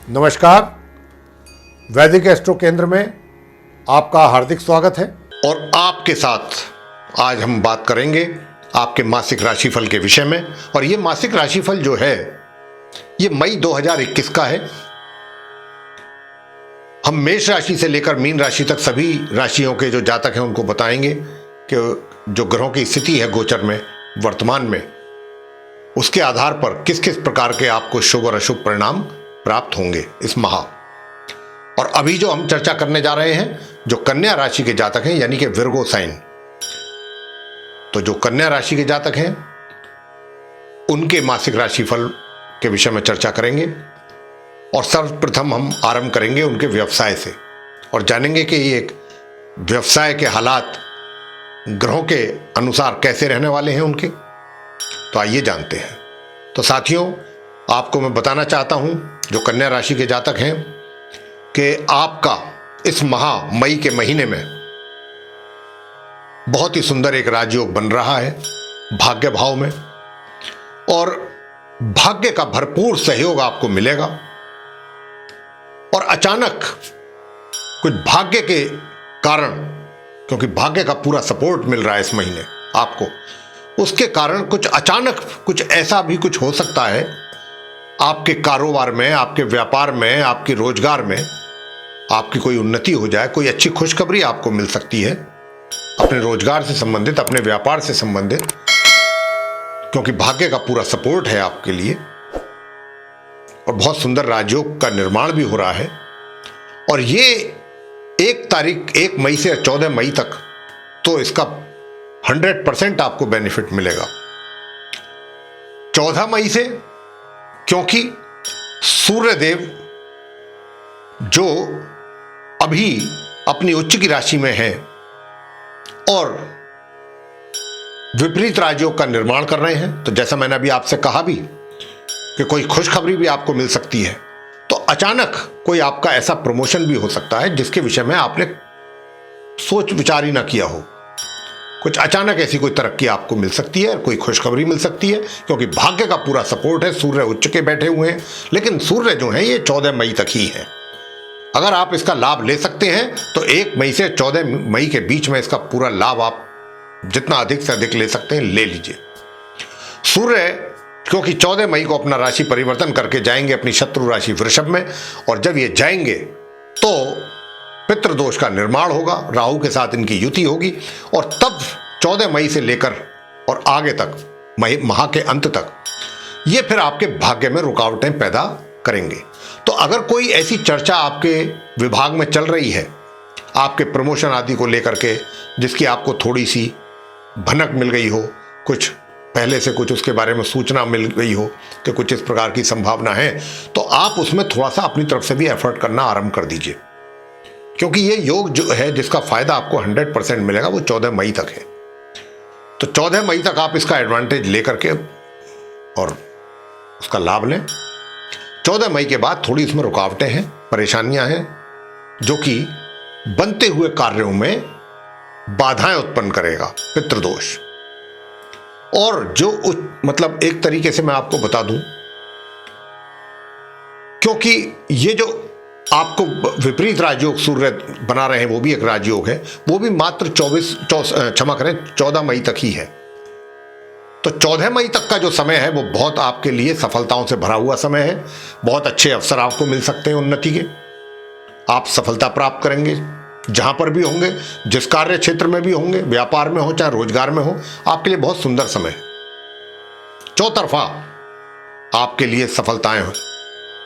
नमस्कार, वैदिक एस्ट्रो केंद्र में आपका हार्दिक स्वागत है। और आपके साथ आज हम बात करेंगे आपके मासिक राशिफल के विषय में। और ये मासिक राशिफल जो है ये मई 2021 का है। हम मेष राशि से लेकर मीन राशि तक सभी राशियों के जो जातक हैं उनको बताएंगे कि जो ग्रहों की स्थिति है गोचर में वर्तमान में, उसके आधार पर किस किस प्रकार के आपको शुभ और अशुभ परिणाम प्राप्त होंगे इस माह। और अभी जो हम चर्चा करने जा रहे हैं, जो कन्या राशि के जातक हैं यानी कि विर्गो साइन, तो जो कन्या राशि के जातक हैं उनके मासिक राशिफल के विषय में चर्चा करेंगे। और सर्वप्रथम हम आरंभ करेंगे उनके व्यवसाय से और जानेंगे कि ये व्यवसाय के हालात ग्रहों के अनुसार कैसे रहने वाले हैं उनके। तो आइए जानते हैं। तो साथियों, आपको मैं बताना चाहता हूं जो कन्या राशि के जातक हैं कि आपका इस माह मई के महीने में बहुत ही सुंदर एक राजयोग बन रहा है भाग्य भाव में, और भाग्य का भरपूर सहयोग आपको मिलेगा। और अचानक कुछ भाग्य के कारण, क्योंकि भाग्य का पूरा सपोर्ट मिल रहा है इस महीने आपको, उसके कारण कुछ अचानक कुछ ऐसा भी कुछ हो सकता है आपके कारोबार में, आपके व्यापार में, आपके रोजगार में आपकी कोई उन्नति हो जाए, कोई अच्छी खुशखबरी आपको मिल सकती है अपने रोजगार से संबंधित, अपने व्यापार से संबंधित, क्योंकि भाग्य का पूरा सपोर्ट है आपके लिए। और बहुत सुंदर राजयोग का निर्माण भी हो रहा है। और ये 1 मई से 14 मई तक तो इसका 100% आपको बेनिफिट मिलेगा। 14 मई से, क्योंकि सूर्यदेव जो अभी अपनी उच्च की राशि में है और विपरीत राजयोग का निर्माण कर रहे हैं, तो जैसा मैंने अभी आपसे कहा भी कि कोई खुशखबरी भी आपको मिल सकती है। तो अचानक कोई आपका ऐसा प्रमोशन भी हो सकता है जिसके विषय में आपने सोच विचार ही ना किया हो। कुछ अचानक ऐसी कोई तरक्की आपको मिल सकती है, कोई खुशखबरी मिल सकती है, क्योंकि भाग्य का पूरा सपोर्ट है। सूर्य उच्च के बैठे हुए हैं, लेकिन सूर्य जो है ये 14 मई तक ही है। अगर आप इसका लाभ ले सकते हैं तो 1 मई से 14 मई के बीच में इसका पूरा लाभ आप जितना अधिक से अधिक ले सकते हैं ले लीजिए। सूर्य क्योंकि 14 मई को अपना राशि परिवर्तन करके जाएंगे अपनी शत्रु राशि वृषभ में, और जब ये जाएंगे तो पितृदोष का निर्माण होगा, राहु के साथ इनकी युति होगी, और तब 14 मई से लेकर और आगे तक माह के अंत तक ये फिर आपके भाग्य में रुकावटें पैदा करेंगे। तो अगर कोई ऐसी चर्चा आपके विभाग में चल रही है आपके प्रमोशन आदि को लेकर के, जिसकी आपको थोड़ी सी भनक मिल गई हो, कुछ पहले से कुछ उसके बारे में सूचना मिल गई हो कि कुछ इस प्रकार की संभावना है, तो आप उसमें थोड़ा सा अपनी तरफ से भी एफर्ट करना आरंभ कर दीजिए, क्योंकि ये योग जो है जिसका फायदा आपको 100% मिलेगा वो 14 मई तक है। तो 14 मई तक आप इसका एडवांटेज लेकर के और उसका लाभ लें। 14 मई के बाद थोड़ी इसमें रुकावटें हैं, परेशानियां हैं, जो कि बनते हुए कार्यों में बाधाएं उत्पन्न करेगा, पितृदोष। और जो मतलब एक तरीके से मैं आपको बता दूं, क्योंकि ये जो आपको विपरीत राजयोग सूर्य बना रहे हैं वो भी एक राजयोग है, वो भी मात्र 14 मई तक ही है। तो 14 मई तक का जो समय है वो बहुत आपके लिए सफलताओं से भरा हुआ समय है। बहुत अच्छे अवसर आपको मिल सकते हैं उन्नति के, आप सफलता प्राप्त करेंगे जहां पर भी होंगे, जिस कार्य क्षेत्र में भी होंगे, व्यापार में हो चाहे रोजगार में हो, आपके लिए बहुत सुंदर समय है। चौतरफा आपके लिए सफलताएं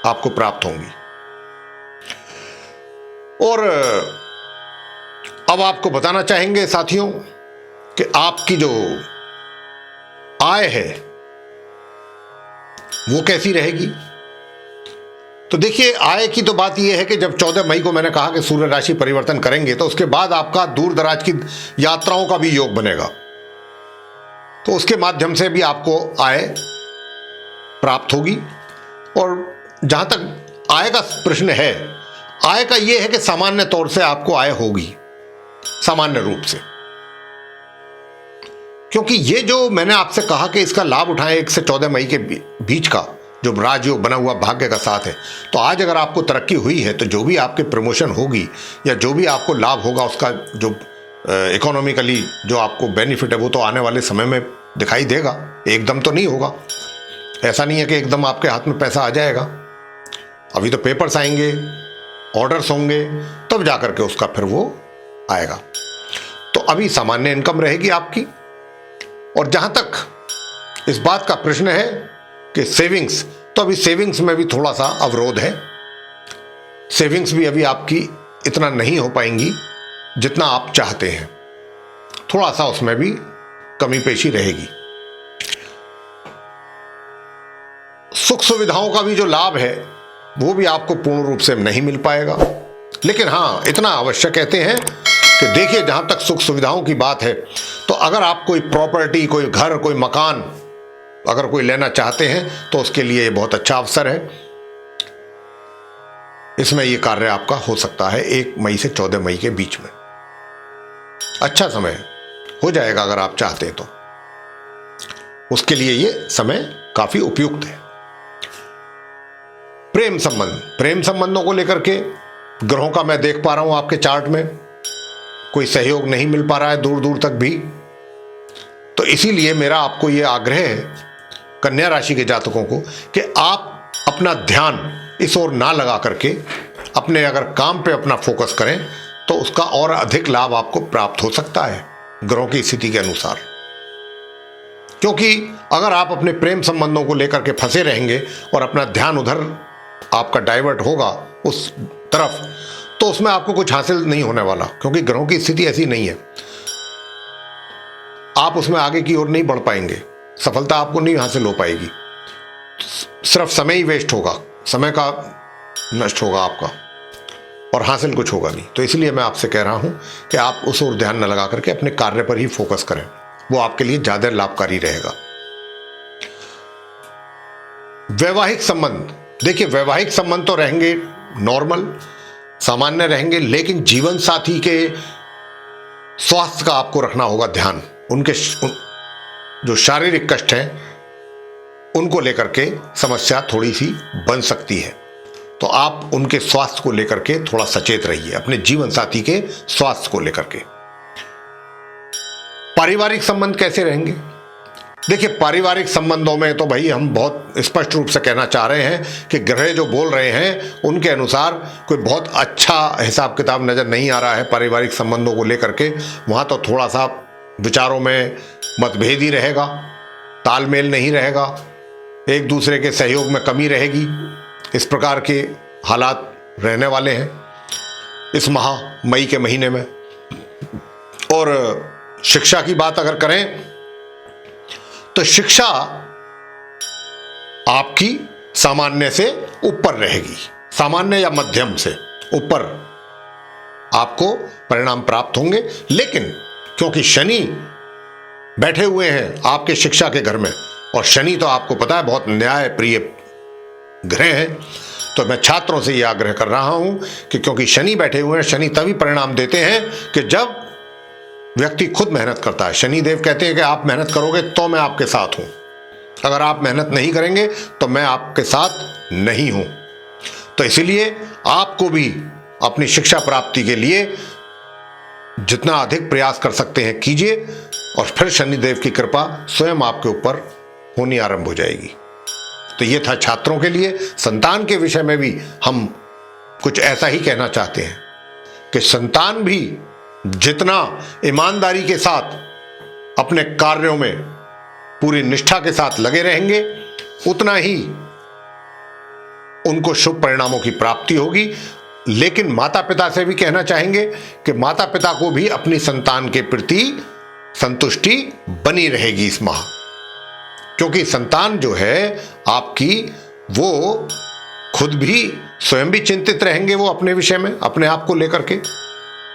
आपको प्राप्त होंगी। और अब आपको बताना चाहेंगे साथियों कि आपकी जो आय है वो कैसी रहेगी। तो देखिए, आय की तो बात यह है कि जब 14 मई को मैंने कहा कि सूर्य राशि परिवर्तन करेंगे, तो उसके बाद आपका दूर दराज की यात्राओं का भी योग बनेगा, तो उसके माध्यम से भी आपको आय प्राप्त होगी। और जहां तक आय का प्रश्न है, आय का यह है कि सामान्य तौर से आपको आय होगी, सामान्य रूप से, क्योंकि ये जो मैंने आपसे कहा कि इसका लाभ उठाएं 1 से 14 मई के बीच का, जो राजयोग बना हुआ भाग्य का साथ है। तो आज अगर आपको तरक्की हुई है तो जो भी आपके प्रमोशन होगी या जो भी आपको लाभ होगा उसका जो इकोनॉमिकली जो आपको बेनिफिट है वो तो आने वाले समय में दिखाई देगा, एकदम तो नहीं होगा। ऐसा नहीं है कि एकदम आपके हाथ में पैसा आ जाएगा। अभी तो पेपर्स आएंगे, ऑर्डर्स होंगे, तब जाकर के उसका फिर वो आएगा। तो अभी सामान्य इनकम रहेगी आपकी। और जहां तक इस बात का प्रश्न है कि सेविंग्स, तो अभी सेविंग्स में भी थोड़ा सा अवरोध है। सेविंग्स भी अभी आपकी इतना नहीं हो पाएंगी जितना आप चाहते हैं, थोड़ा सा उसमें भी कमी पेशी रहेगी। सुख सुविधाओं का भी जो लाभ है वो भी आपको पूर्ण रूप से नहीं मिल पाएगा। लेकिन हाँ, इतना अवश्य कहते हैं कि देखिए, जहां तक सुख सुविधाओं की बात है तो अगर आप कोई प्रॉपर्टी, कोई घर, कोई मकान अगर कोई लेना चाहते हैं तो उसके लिए बहुत अच्छा अवसर है। इसमें यह कार्य आपका हो सकता है 1 मई से 14 मई के बीच में। अच्छा समय हो जाएगा अगर आप चाहते हैं तो उसके लिए यह समय काफी उपयुक्त है। प्रेम संबंध, प्रेम संबंधों को लेकर के ग्रहों का मैं देख पा रहा हूं आपके चार्ट में कोई सहयोग नहीं मिल पा रहा है दूर दूर तक भी। तो इसीलिए मेरा आपको यह आग्रह है कन्या राशि के जातकों को कि आप अपना ध्यान इस ओर ना लगा करके अपने अगर काम पे अपना फोकस करें तो उसका और अधिक लाभ आपको प्राप्त हो सकता है ग्रहों की स्थिति के अनुसार। क्योंकि अगर आप अपने प्रेम संबंधों को लेकर के फंसे रहेंगे और अपना ध्यान उधर आपका डाइवर्ट होगा उस तरफ, तो उसमें आपको कुछ हासिल नहीं होने वाला, क्योंकि ग्रहों की स्थिति ऐसी नहीं है। आप उसमें आगे की ओर नहीं बढ़ पाएंगे, सफलता आपको नहीं हासिल हो पाएगी, सिर्फ समय ही वेस्ट होगा, समय का नष्ट होगा आपका और हासिल कुछ होगा नहीं। तो इसलिए मैं आपसे कह रहा हूं कि आप उस ओर ध्यान न लगा करके अपने कार्य पर ही फोकस करें, वो आपके लिए ज्यादा लाभकारी रहेगा। वैवाहिक संबंध, देखिए वैवाहिक संबंध तो रहेंगे नॉर्मल, सामान्य रहेंगे, लेकिन जीवन साथी के स्वास्थ्य का आपको रखना होगा ध्यान। उनके जो शारीरिक कष्ट हैं उनको लेकर के समस्या थोड़ी सी बन सकती है, तो आप उनके स्वास्थ्य को लेकर के थोड़ा सचेत रहिए, अपने जीवन साथी के स्वास्थ्य को लेकर के। पारिवारिक संबंध कैसे रहेंगे? देखिए, पारिवारिक संबंधों में तो भाई हम बहुत स्पष्ट रूप से कहना चाह रहे हैं कि ग्रह जो बोल रहे हैं उनके अनुसार कोई बहुत अच्छा हिसाब किताब नजर नहीं आ रहा है पारिवारिक संबंधों को लेकर के। वहां तो थोड़ा सा विचारों में मतभेद ही रहेगा, तालमेल नहीं रहेगा, एक दूसरे के सहयोग में कमी रहेगी। इस प्रकार के हालात रहने वाले हैं इस माह मई के महीने में। और शिक्षा की बात अगर करें तो शिक्षा आपकी सामान्य से ऊपर रहेगी, सामान्य या मध्यम से ऊपर आपको परिणाम प्राप्त होंगे। लेकिन क्योंकि शनि बैठे हुए हैं आपके शिक्षा के घर में, और शनि तो आपको पता है बहुत न्याय प्रिय ग्रह है, तो मैं छात्रों से यह आग्रह कर रहा हूं कि क्योंकि शनि बैठे हुए हैं, शनि तभी परिणाम देते हैं कि जब व्यक्ति खुद मेहनत करता है। शनिदेव कहते हैं कि आप मेहनत करोगे तो मैं आपके साथ हूं, अगर आप मेहनत नहीं करेंगे तो मैं आपके साथ नहीं हूं। तो इसीलिए आपको भी अपनी शिक्षा प्राप्ति के लिए जितना अधिक प्रयास कर सकते हैं कीजिए, और फिर शनिदेव की कृपा स्वयं आपके ऊपर होनी आरंभ हो जाएगी। तो ये था छात्रों के लिए। संतान के विषय में भी हम कुछ ऐसा ही कहना चाहते हैं कि संतान भी जितना ईमानदारी के साथ अपने कार्यों में पूरी निष्ठा के साथ लगे रहेंगे, उतना ही उनको शुभ परिणामों की प्राप्ति होगी। लेकिन माता पिता से भी कहना चाहेंगे कि माता पिता को भी अपनी संतान के प्रति संतुष्टि बनी रहेगी इस माह, क्योंकि संतान जो है आपकी, वो खुद भी स्वयं भी चिंतित रहेंगे वो अपने विषय में, अपने आप को लेकर के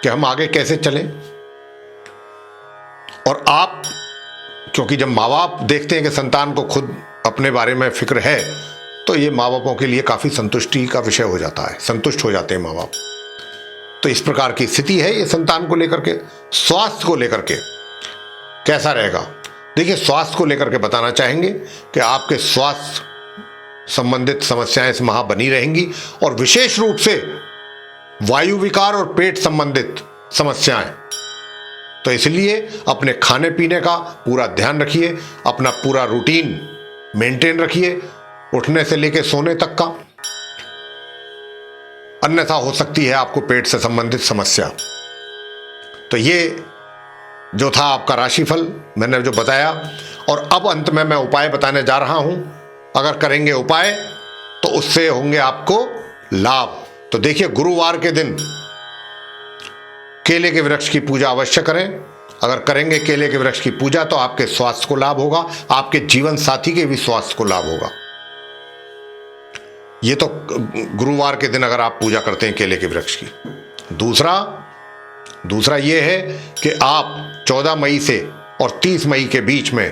कि हम आगे कैसे चलें। और आप, क्योंकि जब माँ बाप देखते हैं कि संतान को खुद अपने बारे में फिक्र है, तो ये माँ बापों के लिए काफी संतुष्टि का विषय हो जाता है, संतुष्ट हो जाते हैं माँ बाप। तो इस प्रकार की स्थिति है ये संतान को लेकर के। स्वास्थ्य को लेकर के कैसा रहेगा? देखिए, स्वास्थ्य को लेकर के बताना चाहेंगे कि आपके स्वास्थ्य संबंधित समस्याएं इस माह बनी रहेंगी और विशेष रूप से वायु विकार और पेट संबंधित समस्याएं। तो इसलिए अपने खाने पीने का पूरा ध्यान रखिए, अपना पूरा रूटीन मेंटेन रखिए, उठने से लेकर सोने तक का, अन्यथा हो सकती है आपको पेट से संबंधित समस्या। तो ये जो था आपका राशिफल मैंने जो बताया, और अब अंत में मैं उपाय बताने जा रहा हूं। अगर करेंगे उपाय तो उससे होंगे आपको लाभ। तो देखिए, गुरुवार के दिन केले के वृक्ष की पूजा अवश्य करें। अगर करेंगे केले के वृक्ष की पूजा तो आपके स्वास्थ्य को लाभ होगा, आपके जीवन साथी के भी स्वास्थ्य को लाभ होगा। ये तो गुरुवार के दिन अगर आप पूजा करते हैं केले के वृक्ष की। दूसरा ये है कि आप 14 मई से और 30 मई के बीच में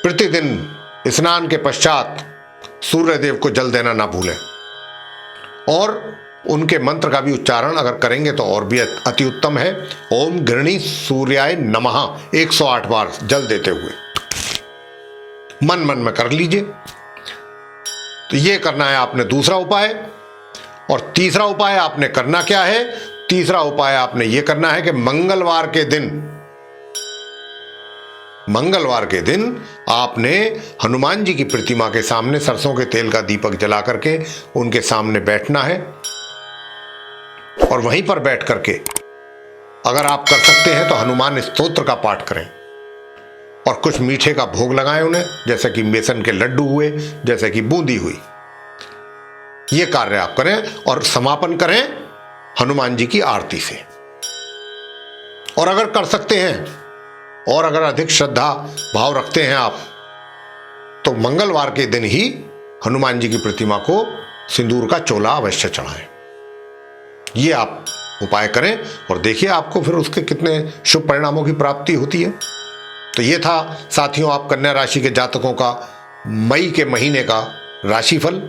प्रतिदिन स्नान के पश्चात सूर्य देव को जल देना ना भूलें, और उनके मंत्र का भी उच्चारण अगर करेंगे तो और भी अति उत्तम है। ओम गृणी सूर्याय नमः 108 बार जल देते हुए मन मन में कर लीजिए। तो ये करना है आपने दूसरा उपाय। और तीसरा उपाय आपने करना क्या है? तीसरा उपाय आपने ये करना है कि मंगलवार के दिन आपने हनुमान जी की प्रतिमा के सामने सरसों के तेल का दीपक जला करके उनके सामने बैठना है, और वहीं पर बैठ करके अगर आप कर सकते हैं तो हनुमान स्तोत्र का पाठ करें, और कुछ मीठे का भोग लगाएं उन्हें, जैसे कि बेसन के लड्डू हुए, जैसे कि बूंदी हुई। ये कार्य आप करें और समापन करें हनुमान जी की आरती से। और अगर कर सकते हैं और अगर अधिक श्रद्धा भाव रखते हैं आप, तो मंगलवार के दिन ही हनुमान जी की प्रतिमा को सिंदूर का चोला अवश्य चढ़ाएं। ये आप उपाय करें और देखिए आपको फिर उसके कितने शुभ परिणामों की प्राप्ति होती है। तो ये था साथियों आप कन्या राशि के जातकों का मई के महीने का राशिफल।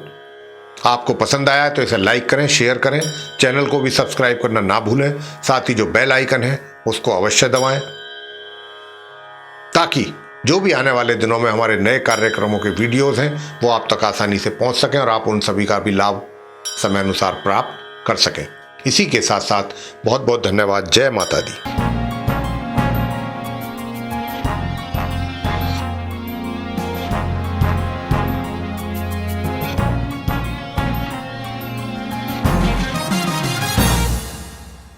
आपको पसंद आया तो इसे लाइक करें, शेयर करें, चैनल को भी सब्सक्राइब करना ना भूलें। साथ ही जो बेल आइकन है उसको अवश्य दबाएं, ताकि जो भी आने वाले दिनों में हमारे नए कार्यक्रमों के वीडियोस हैं वो आप तक आसानी से पहुंच सकें और आप उन सभी का भी लाभ समय अनुसार प्राप्त कर सकें। इसी के साथ साथ बहुत बहुत धन्यवाद। जय माता दी।